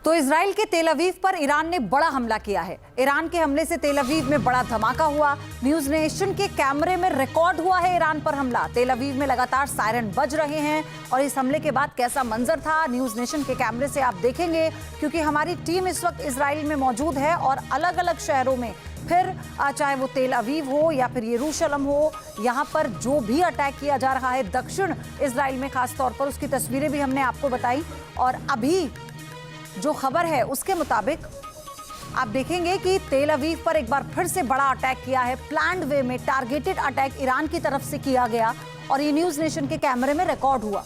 तो इजराइल के तेल अवीव पर ईरान ने बड़ा हमला किया है। ईरान के हमले से तेल अवीव में बड़ा धमाका हुआ। न्यूज नेशन के कैमरे में रिकॉर्ड हुआ है ईरान पर हमला। तेल अवीव में लगातार सायरन बज रहे हैं और इस हमले के बाद कैसा मंजर था न्यूज नेशन के कैमरे से आप देखेंगे, क्योंकि हमारी टीम इस वक्त इजराइल में मौजूद है और अलग अलग शहरों में, फिर चाहे वो तेल अवीव हो या फिर यरूशलेम हो, यहाँ पर जो भी अटैक किया जा रहा है दक्षिण इजराइल में खास तौर पर, उसकी तस्वीरें भी हमने आपको बताई। और अभी जो खबर है उसके मुताबिक आप देखेंगे कि तेल अवीव पर एक बार फिर से बड़ा अटैक किया है। प्लान्ड वे में टारगेटेड अटैक ईरान की तरफ से किया गया और ये न्यूज नेशन के कैमरे में रिकॉर्ड हुआ।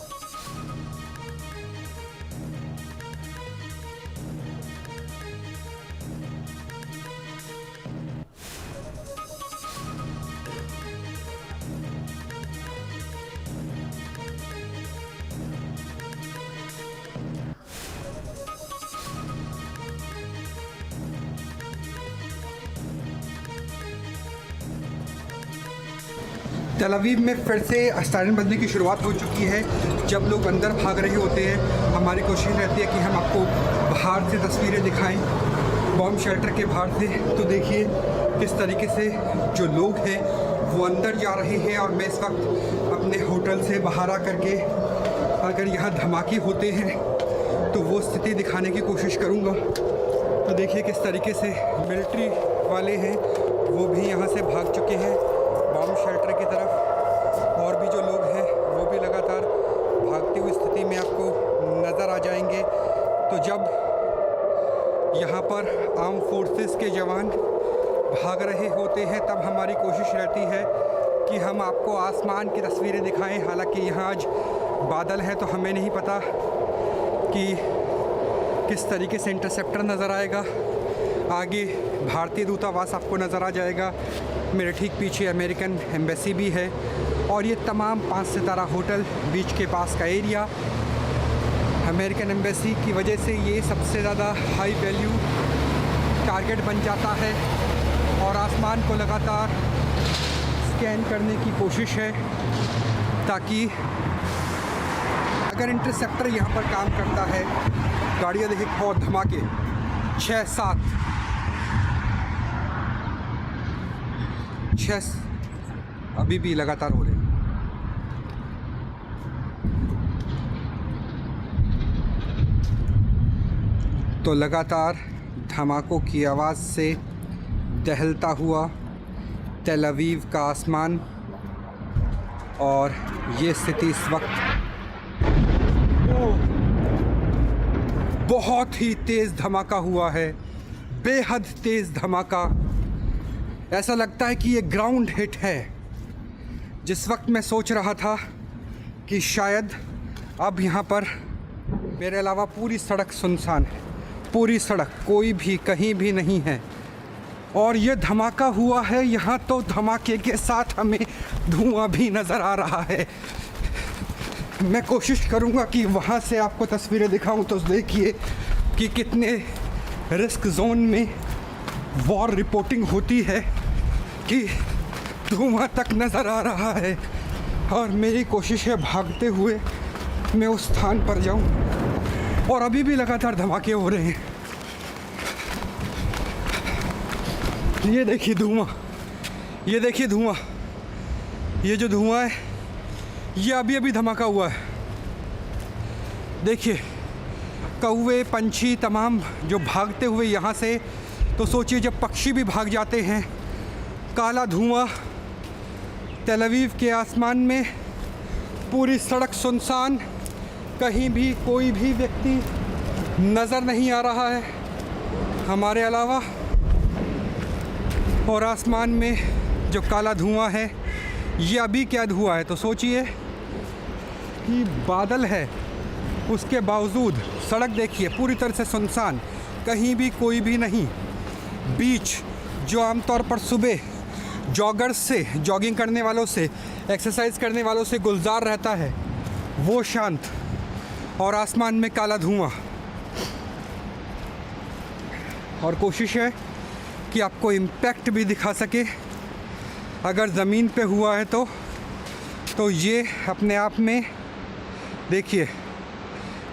तेल अवीव में फिर से सायरन बजने की शुरुआत हो चुकी है। जब लोग अंदर भाग रहे होते हैं, हमारी कोशिश रहती है कि हम आपको बाहर से तस्वीरें दिखाएं, बॉम्ब शेल्टर के बाहर से। तो देखिए किस तरीके से जो लोग हैं वो अंदर जा रहे हैं और मैं इस वक्त अपने होटल से बाहर आकर के अगर यहाँ धमाके होते हैं तो वो स्थिति दिखाने की कोशिश करूँगा। तो देखिए किस तरीके से मिलिट्री वाले हैं वो भी यहाँ से भाग चुके हैं बॉम्ब शेल्टर की तरफ, और भी जो लोग हैं वो भी लगातार भागती हुई स्थिति में आपको नज़र आ जाएंगे। तो जब यहाँ पर आर्म फोर्सेस के जवान भाग रहे होते हैं तब हमारी कोशिश रहती है कि हम आपको आसमान की तस्वीरें दिखाएं। हालांकि यहाँ आज बादल है तो हमें नहीं पता कि किस तरीके से इंटरसेप्टर नज़र आएगा। आगे भारतीय दूतावास आपको नज़र आ जाएगा, मेरे ठीक पीछे अमेरिकन एम्बेसी भी है, और ये तमाम 5 सितारा होटल बीच के पास का एरिया। अमेरिकन एम्बेसी की वजह से ये सबसे ज़्यादा हाई वैल्यू टारगेट बन जाता है और आसमान को लगातार स्कैन करने की कोशिश है, ताकि अगर इंटरसेप्टर यहाँ पर काम करता है, गाड़ियाँ देखिए बहुत धमाके 6-7 अभी भी लगातार हो रहे हैं। तो लगातार धमाकों की आवाज़ से दहलता हुआ तेल अवीव का आसमान, और ये स्थिति इस वक्त बहुत ही तेज़ धमाका हुआ है, बेहद तेज़ धमाका। ऐसा लगता है कि ये ग्राउंड हिट है। जिस वक्त मैं सोच रहा था कि शायद अब यहाँ पर मेरे अलावा पूरी सड़क सुनसान है, पूरी सड़क कोई भी कहीं भी नहीं है, और ये धमाका हुआ है यहाँ, तो धमाके के साथ हमें धुआं भी नज़र आ रहा है। मैं कोशिश करूँगा कि वहाँ से आपको तस्वीरें दिखाऊं। तो देखिए कि कितने रिस्क जोन में वॉर रिपोर्टिंग होती है कि धुआं तक नज़र आ रहा है, और मेरी कोशिश है भागते हुए मैं उस स्थान पर जाऊं, और अभी भी लगातार धमाके हो रहे हैं। ये देखिए धुआं, ये देखिए धुआं, ये जो धुआं है ये अभी अभी धमाका हुआ है। देखिए कौवे पंछी तमाम जो भागते हुए यहाँ से, तो सोचिए जब पक्षी भी भाग जाते हैं। काला धुआं तेल अवीव के आसमान में, पूरी सड़क सुनसान, कहीं भी कोई भी व्यक्ति नज़र नहीं आ रहा है हमारे अलावा, और आसमान में जो काला धुआं है ये अभी क्या धुआं है। तो सोचिए कि बादल है, उसके बावजूद सड़क देखिए पूरी तरह से सुनसान, कहीं भी कोई भी नहीं। बीच जो आमतौर पर सुबह जॉगर्स से, जॉगिंग करने वालों से, एक्सरसाइज करने वालों से गुलजार रहता है, वो शांत, और आसमान में काला धुआं। और कोशिश है कि आपको इम्पैक्ट भी दिखा सके। अगर ज़मीन पे हुआ है तो ये अपने आप में देखिए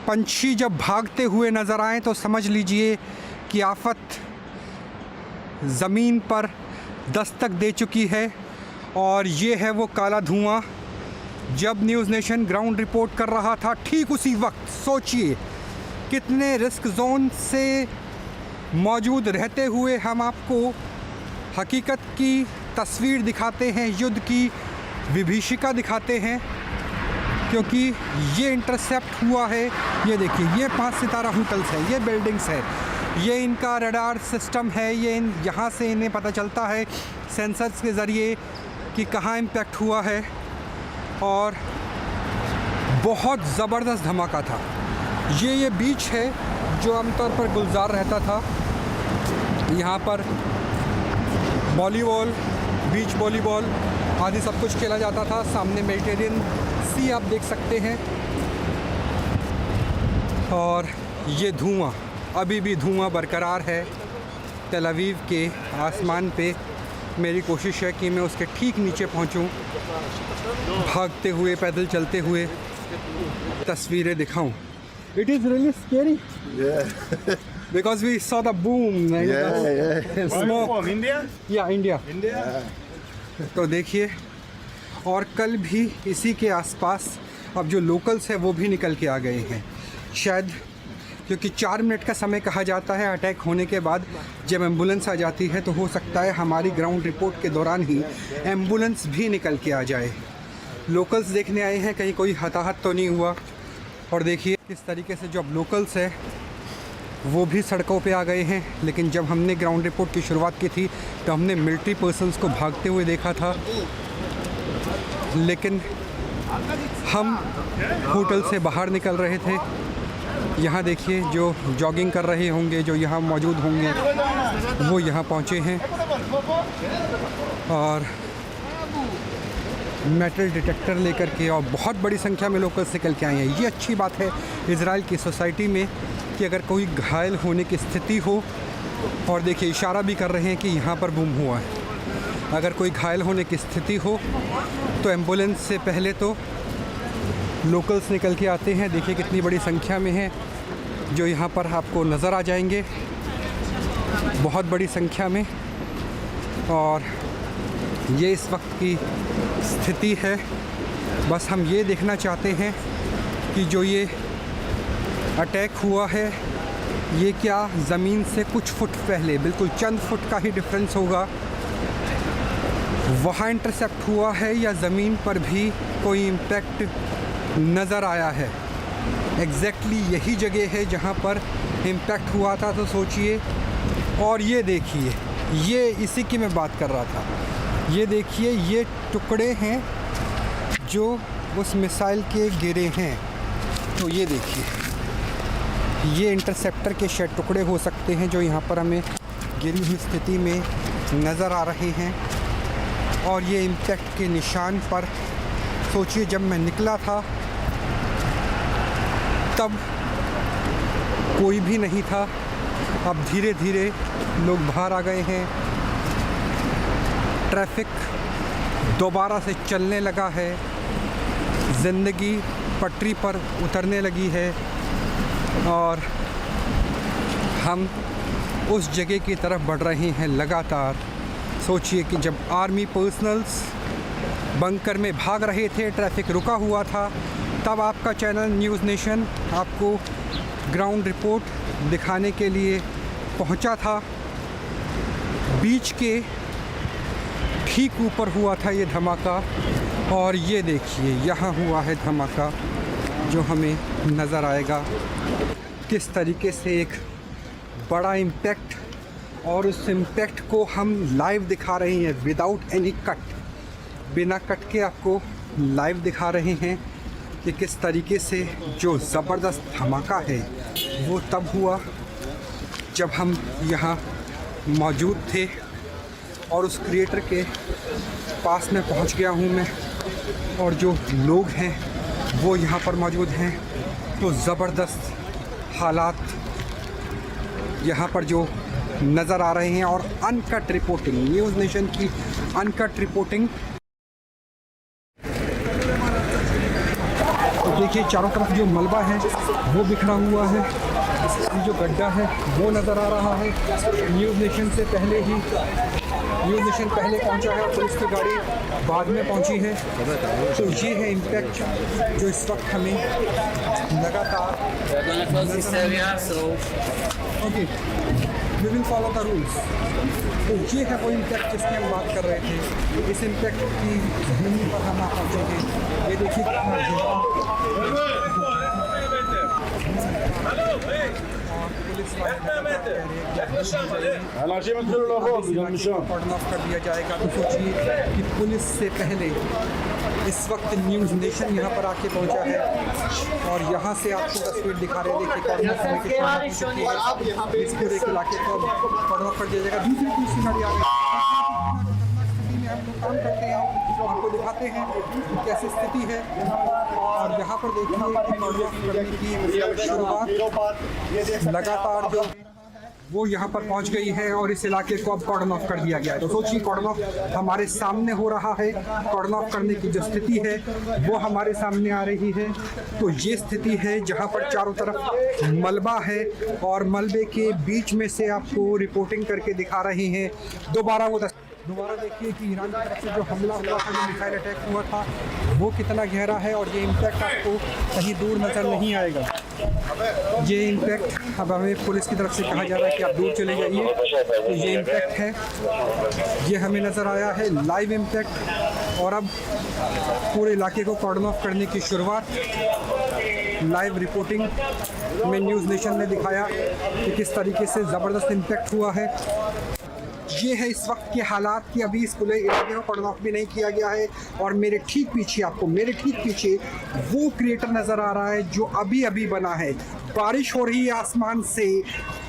पंछी जब भागते हुए नज़र आएँ तो समझ लीजिए कि आफत ज़मीन पर दस्तक दे चुकी है। और ये है वो काला धुआं। जब न्यूज़ नेशन ग्राउंड रिपोर्ट कर रहा था, ठीक उसी वक्त सोचिए कितने रिस्क जोन से मौजूद रहते हुए हम आपको हकीकत की तस्वीर दिखाते हैं, युद्ध की विभीषिका दिखाते हैं, क्योंकि ये इंटरसेप्ट हुआ है। ये देखिए, ये 5 सितारा होटल्स हैं, ये बिल्डिंग्स है, ये इनका रडार सिस्टम है। ये यहाँ से इन्हें पता चलता है सेंसर्स के ज़रिए कि कहाँ इम्पैक्ट हुआ है। और बहुत ज़बरदस्त धमाका था। ये बीच है जो आमतौर पर गुलजार रहता था। यहाँ पर वॉलीबॉल, बीच वॉलीबॉल आदि सब कुछ खेला जाता था। सामने मेडिटेरियन सी आप देख सकते हैं। और ये धुआं, अभी भी धुआं बरकरार है तेल अवीव के आसमान पे। मेरी कोशिश है कि मैं उसके ठीक नीचे पहुंचूं, भागते हुए, पैदल चलते हुए तस्वीरें दिखाऊं। It is really scary. Yeah. Because we saw the boom. Yeah. Smoke. From India? Yeah, India. India? तो देखिए, और कल भी इसी के आसपास अब जो लोकल्स है वो भी निकल के आ गए हैं। शायद क्योंकि 4 मिनट का समय कहा जाता है अटैक होने के बाद जब एम्बुलेंस आ जाती है, तो हो सकता है हमारी ग्राउंड रिपोर्ट के दौरान ही एम्बुलेंस भी निकल के आ जाए। लोकल्स देखने आए हैं कहीं कोई हताहत तो नहीं हुआ। और देखिए किस तरीके से जो अब लोकल्स है वो भी सड़कों पे आ गए हैं। लेकिन जब हमने ग्राउंड रिपोर्ट की शुरुआत की थी तो हमने मिलिट्री पर्सनस को भागते हुए देखा था। लेकिन हम होटल से बाहर निकल रहे थे। यहाँ देखिए, जो जॉगिंग कर रहे होंगे, जो यहाँ मौजूद होंगे, वो यहाँ पहुँचे हैं और मेटल डिटेक्टर लेकर के, और बहुत बड़ी संख्या में लोकल्स निकल के आए हैं। ये अच्छी बात है इजराइल की सोसाइटी में कि अगर कोई घायल होने की स्थिति हो, और देखिए इशारा भी कर रहे हैं कि यहाँ पर बूम हुआ है, अगर कोई घायल होने की स्थिति हो तो एम्बुलेंस से पहले तो लोकल्स निकल के आते हैं। देखिए कितनी बड़ी संख्या में है जो यहाँ पर आपको नज़र आ जाएंगे, बहुत बड़ी संख्या में। और ये इस वक्त की स्थिति है। बस हम ये देखना चाहते हैं कि जो ये अटैक हुआ है, ये क्या ज़मीन से कुछ फुट पहले, बिल्कुल चंद फुट का ही डिफरेंस होगा, वहाँ इंटरसेप्ट हुआ है, या ज़मीन पर भी कोई इम्पैक्ट नज़र आया है। एग्जैक्टली यही जगह है जहाँ पर इम्पैक्ट हुआ था। तो सोचिए, और ये देखिए, ये इसी की मैं बात कर रहा था। ये देखिए, ये टुकड़े हैं जो उस मिसाइल के गिरे हैं। तो ये देखिए, ये इंटरसेप्टर के शायद टुकड़े हो सकते हैं जो यहाँ पर हमें गिरी हुई स्थिति में नज़र आ रहे हैं। और ये इम्पैक्ट के निशान पर सोचिए, जब मैं निकला था तब कोई भी नहीं था। अब धीरे धीरे लोग बाहर आ गए हैं, ट्रैफिक दोबारा से चलने लगा है, ज़िंदगी पटरी पर उतरने लगी है, और हम उस जगह की तरफ बढ़ रहे हैं लगातार। सोचिए कि जब आर्मी पर्सनल्स बंकर में भाग रहे थे, ट्रैफिक रुका हुआ था, तब आपका चैनल न्यूज़ नेशन आपको ग्राउंड रिपोर्ट दिखाने के लिए पहुंचा था। बीच के ठीक ऊपर हुआ था ये धमाका, और ये देखिए यहाँ हुआ है धमाका जो हमें नज़र आएगा किस तरीके से एक बड़ा इम्पैक्ट। और उस इम्पैक्ट को हम लाइव दिखा रहे हैं विदाउट एनी कट, बिना कट के आपको लाइव दिखा रहे हैं कि किस तरीके से जो ज़बरदस्त धमाका है वो तब हुआ जब हम यहाँ मौजूद थे। और उस क्रिएटर के पास में पहुँच गया हूँ मैं, और जो लोग हैं वो यहाँ पर मौजूद हैं। तो ज़बरदस्त हालात यहाँ पर जो नज़र आ रहे हैं, और अनकट रिपोर्टिंग, न्यूज़ नेशन की अनकट रिपोर्टिंग। तो देखिए चारों तरफ जो मलबा है वो बिखरा हुआ है, ये जो गड्ढा है वो नज़र आ रहा है। न्यूज़ नेशन से पहले ही न्यूज़ नेशन पहले पहुंचा है और पुलिस की गाड़ी बाद में पहुंची है। तो ये है इम्पैक्ट जो इस वक्त हमें लगातार okay we will follow the rules. तो ये है वो इम्पैक्ट जिसकी हम बात कर रहे थे। इस इम्पैक्ट की ज़मीन पर हम पहुँचेंगे। ये देखिए कॉर्डन ऑफ कर दिया जाएगा। तो सोचिए कि पुलिस से पहले इस वक्त न्यूज़ नेशन यहाँ पर आके पहुँचा है और यहाँ से आपको तस्वीर दिखा रहे हैं। देखिए कॉर्डन ऑफ करने के बाद इस पूरे इलाके को कॉर्डन ऑफ कर दिया जाएगा। दूसरी पुलिस गाड़ी आ गई में हम लोग काम करते हैं, आपको दिखाते हैं कि कैसी स्थिति है। और यहाँ पर देखिए कि कॉर्डन ऑफ करने की शुरुआत लगातार जो वो यहाँ पर पहुँच गई है और इस इलाके को अब कॉर्डन ऑफ कर दिया गया है। तो सोचिए कॉर्डन ऑफ हमारे सामने हो रहा है, कॉर्डन ऑफ करने की जो स्थिति है वो हमारे सामने आ रही है। तो ये स्थिति है जहाँ पर चारों तरफ मलबा है और मलबे के बीच में से आपको रिपोर्टिंग करके दिखा रहे हैं। दोबारा देखिए कि ईरान की तरफ से जो हमला हुआ था, जो मिसाइल अटैक हुआ था, वो कितना गहरा है और ये इम्पैक्ट आपको कहीं दूर नज़र नहीं आएगा। ये इम्पैक्ट अब हमें पुलिस की तरफ से कहा जा रहा है कि आप दूर चले जाइए। तो ये इम्पैक्ट है, ये हमें नज़र आया है लाइव इम्पैक्ट। और अब पूरे इलाके को कॉर्डन ऑफ करने की शुरुआत लाइव रिपोर्टिंग में न्यूज़ नेशन ने दिखाया कि किस तरीके से ज़बरदस्त इम्पैक्ट हुआ है। ये है इस वक्त के हालात कि अभी इस पूरे इलाके को कॉर्डन ऑफ भी नहीं किया गया है। और मेरे ठीक पीछे वो क्रिएटर नज़र आ रहा है जो अभी अभी बना है। बारिश हो रही है आसमान से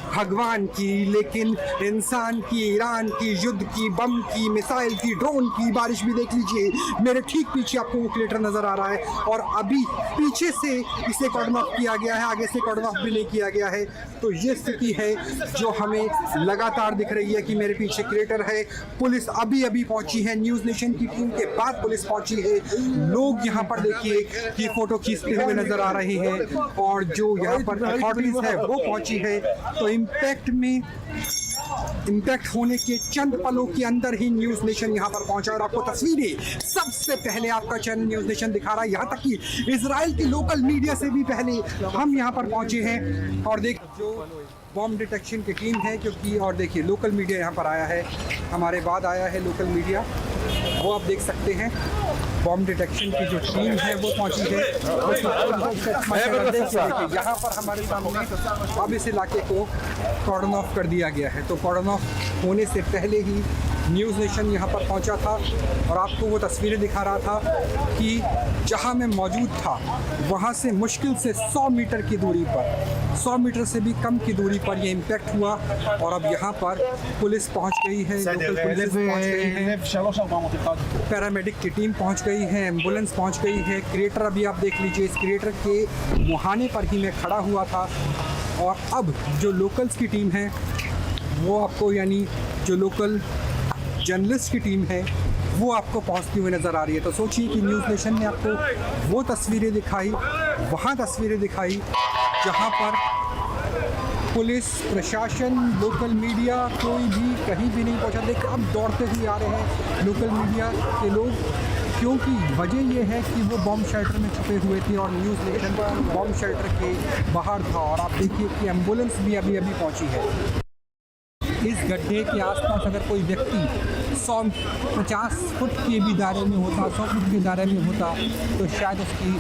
भगवान की, लेकिन इंसान की, ईरान की, युद्ध की, बम की, मिसाइल की, ड्रोन की बारिश भी देख लीजिए। मेरे ठीक पीछे आपको वो क्रिएटर नज़र आ रहा है और अभी पीछे से इसे कॉर्डन ऑफ किया गया है, आगे से कॉर्डन ऑफ भी नहीं किया गया है। तो ये स्थिति है जो हमें लगातार दिख रही है कि मेरे पीछे क्रिएटर है। पुलिस अभी अभी पहुंची है, न्यूज़ नेशन की टीम के बाद पुलिस पहुंची है। लोग यहाँ पर देखिए कि फोटो खींचते हुए नजर आ रहे हैं और जो यहाँ पर अथॉरिटीज है वो पहुंची है। तो इम्पैक्ट होने के चंद पलों के अंदर ही न्यूज़ नेशन यहाँ पर पहुंचा और आपको तस्वीरें सबसे पहले आपका चैनल न्यूज़ नेशन दिखा रहा है। यहाँ तक कि इजराइल की लोकल मीडिया से भी पहले हम यहाँ पर पहुंचे हैं। और देख जो बॉम्ब डिटेक्शन की टीम है, क्योंकि और देखिए लोकल मीडिया यहाँ पर आया है, हमारे बाद आया है लोकल मीडिया, वो आप देख सकते हैं। बॉम्ब डिटेक्शन की जो टीम है वो पहुंची है। यहाँ पर हमारे सामने अब इस इलाके को कॉर्डन ऑफ कर दिया गया है। तो कॉर्डन ऑफ होने से पहले ही न्यूज़ नेशन यहाँ पर पहुँचा था और आपको वो तस्वीरें दिखा रहा था कि जहाँ मैं मौजूद था वहाँ से मुश्किल से 100 मीटर की दूरी पर, 100 मीटर से भी कम की दूरी पर ये इम्पैक्ट हुआ। और अब यहाँ पर पुलिस पहुँच गई है, लोकल पुलिस पहुँच गई है, पैरामेडिक की टीम पहुँच गई है, एम्बुलेंस पहुँच गई है। क्रिएटर अभी आप देख लीजिए, इस क्रिएटर के मुहाने पर ही मैं खड़ा हुआ था। और अब जो लोकल्स की टीम है वो आपको, यानी जो लोकल जर्नलिस्ट की टीम है वो आपको पहुंचती हुई नज़र आ रही है। तो सोचिए कि न्यूज़ नेशन ने आपको वो तस्वीरें दिखाई, वहाँ तस्वीरें दिखाई जहाँ पर पुलिस प्रशासन, लोकल मीडिया कोई भी कहीं भी नहीं पहुँचा। देख अब दौड़ते हुए आ रहे हैं लोकल मीडिया के लोग, क्योंकि वजह यह है कि वो बॉम्ब शेल्टर में छुपे हुए थे और न्यूज़ नेशन बॉम्ब शेल्टर के बाहर था। और आप देखिए कि एम्बुलेंस भी अभी अभी पहुँची है। इस गड्ढे के आसपास अगर कोई व्यक्ति 150 फुट के भी दायरे में होता, 100 फुट के दायरे में होता, तो शायद उसकी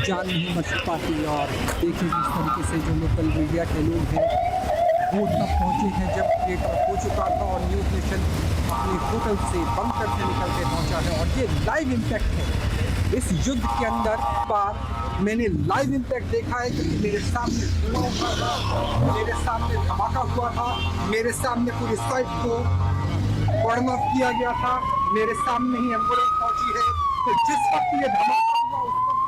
जान नहीं बच पाती। और देखिए जिस तरीके से जो लोकल मीडिया के लोग हैं वो तब पहुँचे हैं जब क्रिएटर हो चुका था और न्यूज़ नेशन अपने होटल से बंकर से निकल के पहुँचा है। और ये लाइव इम्पैक्ट है इस युद्ध के अंदर। पर मैंने लाइव इम्पैक्ट देखा है कि मेरे सामने धमाका हुआ था, मेरे सामने पूरी साइड को कॉर्डन ऑफ किया गया था, मेरे सामने ही एम्बुलेंस पहुंची है। तो जिस वक्त ये धमाका हुआ उस वक्त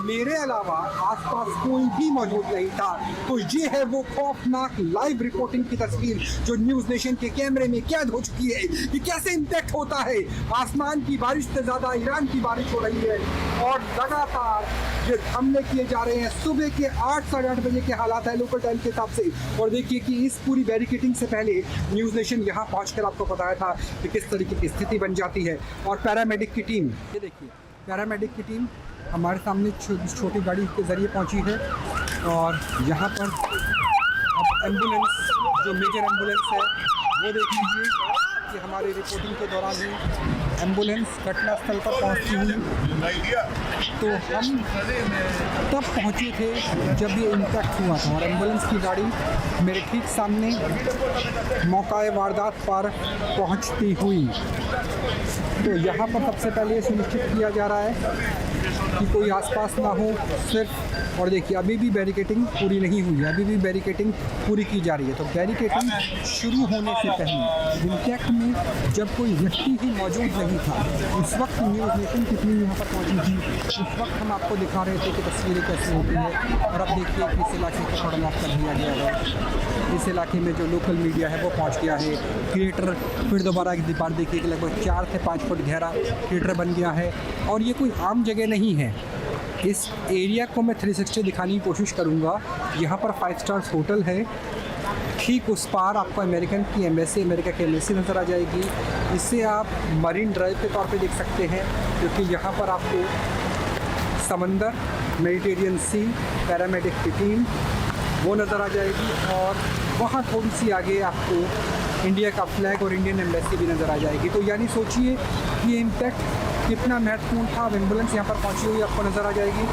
मेरे अलावा आसपास कोई भी मौजूद नहीं था। तो ये है वो खौफनाक लाइव रिपोर्टिंग की तस्वीर जो न्यूज़ नेशन के कैमरे में कैद हो चुकी है कि कैसे इम्पैक्ट होता है। आसमान की बारिश से ज़्यादा ईरान की बारिश हो रही है और लगातार ये हमले किए जा रहे हैं। सुबह के 8 साढ़े 8 बजे के हालात है लोकल टाइम के हिसाब से। और देखिए कि इस पूरी बैरिकेडिंग से पहले न्यूज़ नेशन यहाँ पहुँचकर आपको बताया था कि किस तरीके की स्थिति बन जाती है। और पैरामेडिक की टीम, ये देखिए पैरामेडिक की टीम हमारे सामने छोटी गाड़ी के ज़रिए पहुंची है। और यहाँ पर अब एम्बुलेंस, जो मेजर एम्बुलेंस है वो देख लीजिए कि हमारे रिपोर्टिंग के दौरान ही एम्बुलेंस घटनास्थल पर पहुंचती हुई। तो हम तब पहुंचे थे जब ये इम्पैक्ट हुआ था और एम्बुलेंस की गाड़ी मेरे ठीक सामने मौका वारदात पर पहुंचती हुई। तो यहाँ पर सबसे पहले ये सुनिश्चित किया जा रहा है कि कोई आसपास ना हो सिर्फ। और देखिए अभी भी बैरिकेडिंग पूरी नहीं हुई है, अभी भी बैरिकेडिंग पूरी की जा रही है। तो बैरिकेडिंग शुरू होने से पहले इम्पैक्ट में जब कोई व्यक्ति ही मौजूद नहीं था, उस वक्त न्यूज़ नेशन कितनी यहाँ पर पहुँची थी, उस वक्त हम आपको दिखा रहे थे कि तस्वीरें कैसे होती है। और अब देखिए कि इस इलाके को थोड़ा ऑफ कर दिया गया है। इस इलाके में जो लोकल मीडिया है वो पहुँच गया है। थिएटर फिर दोबारा एक दीवार देखिए कि लगभग 4 से 5 फुट गहरा थिएटर बन गया है। और ये कोई आम जगह नहीं है। इस एरिया को मैं 360 दिखाने की कोशिश करूँगा। यहाँ पर 5 स्टार्स होटल है। ठीक उस पार आपको अमेरिका की एम्बेसी नज़र आ जाएगी। इससे आप मरीन ड्राइव के तौर पे देख सकते हैं, क्योंकि यहाँ पर आपको समंदर, मेडिटेरियन सी, पैरामेडिक की टीम वो नज़र आ जाएगी। और वहाँ थोड़ी सी आगे आपको इंडिया का फ्लैग और इंडियन एम्बेसी भी नज़र आ जाएगी। तो यानी सोचिए कि ये इम्पैक्ट कितना महत्वपूर्ण था। एम्बुलेंस यहाँ पर पहुँची हुई आपको नज़र आ जाएगी।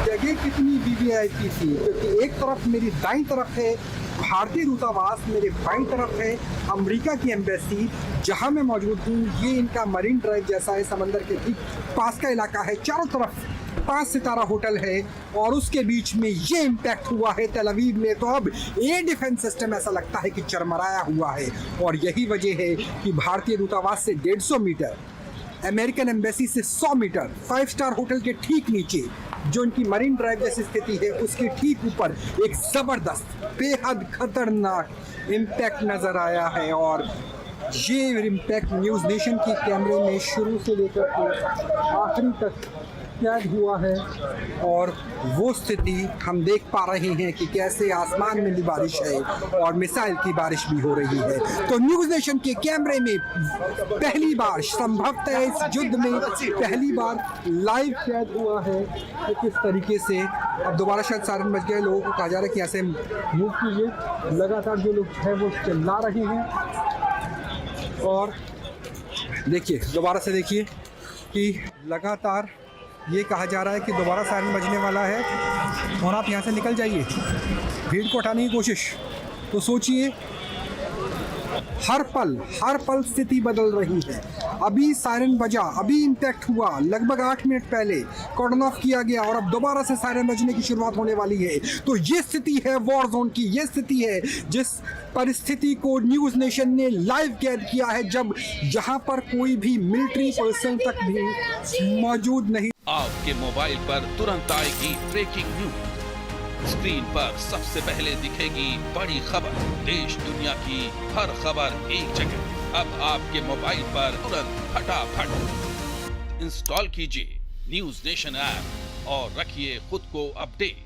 जगह कितनी वीवीआईपी थी, क्योंकि एक तरफ मेरी दाईं तरफ है भारतीय दूतावास, मेरे बाईं तरफ है अमेरिका की एम्बेसी जहाँ मैं मौजूद हूँ। ये इनका मरीन ड्राइव जैसा है, समंदर के ठीक पास का इलाका है। चारों तरफ 5 सितारा होटल है और उसके बीच में ये इम्पैक्ट हुआ है तेल अवीव में। तो अब एयर डिफेंस सिस्टम ऐसा लगता है कि चरमराया हुआ है। और यही वजह है कि भारतीय दूतावास से 150 मीटर, अमेरिकन एम्बेसी से 100 मीटर, 5 स्टार होटल के ठीक नीचे जो इनकी मरीन ड्राइव जैसी स्थिति है उसके ठीक ऊपर एक ज़बरदस्त बेहद खतरनाक इम्पैक्ट नज़र आया है। और ये इम्पैक्ट न्यूज़ नेशन के कैमरे में शुरू से लेकर के आखिरी तक कैद हुआ है। और वो स्थिति हम देख पा रहे हैं कि कैसे आसमान में भी बारिश है और मिसाइल की बारिश भी हो रही है। तो न्यूज़ नेशन के कैमरे में पहली बार, संभवतः इस युद्ध में पहली बार लाइव कैद हुआ है कि किस तरीके से। अब दोबारा शायद सायरन बज गए, लोगों को कहा जा रहा है कि ऐसे मूव कीजिए। लगातार जो लोग हैं वो चिल्ला रहे हैं। और देखिए दोबारा से देखिए कि लगातार ये कहा जा रहा है कि दोबारा सायरन बजने वाला है और आप यहाँ से निकल जाइए, भीड़ को हटाने की कोशिश। तो सोचिए हर पल स्थिति बदल रही है। अभी सायरन बजा, अभी इम्पैक्ट हुआ, लगभग 8 मिनट पहले कॉर्डन ऑफ किया गया और अब दोबारा से सायरन बजने की शुरुआत होने वाली है। तो ये स्थिति है वॉर जोन की, ये स्थिति है जिस परिस्थिति को न्यूज़ नेशन ने लाइव कैद किया है, जब यहाँ पर कोई भी मिलिट्री पर्सन तक भी मौजूद नहीं। आपके मोबाइल पर तुरंत आएगी ब्रेकिंग न्यूज। स्क्रीन पर सबसे पहले दिखेगी बड़ी खबर, देश दुनिया की हर खबर एक जगह। अब आपके मोबाइल पर तुरंत फटाफट इंस्टॉल कीजिए न्यूज़ नेशन ऐप और रखिए खुद को अपडेट।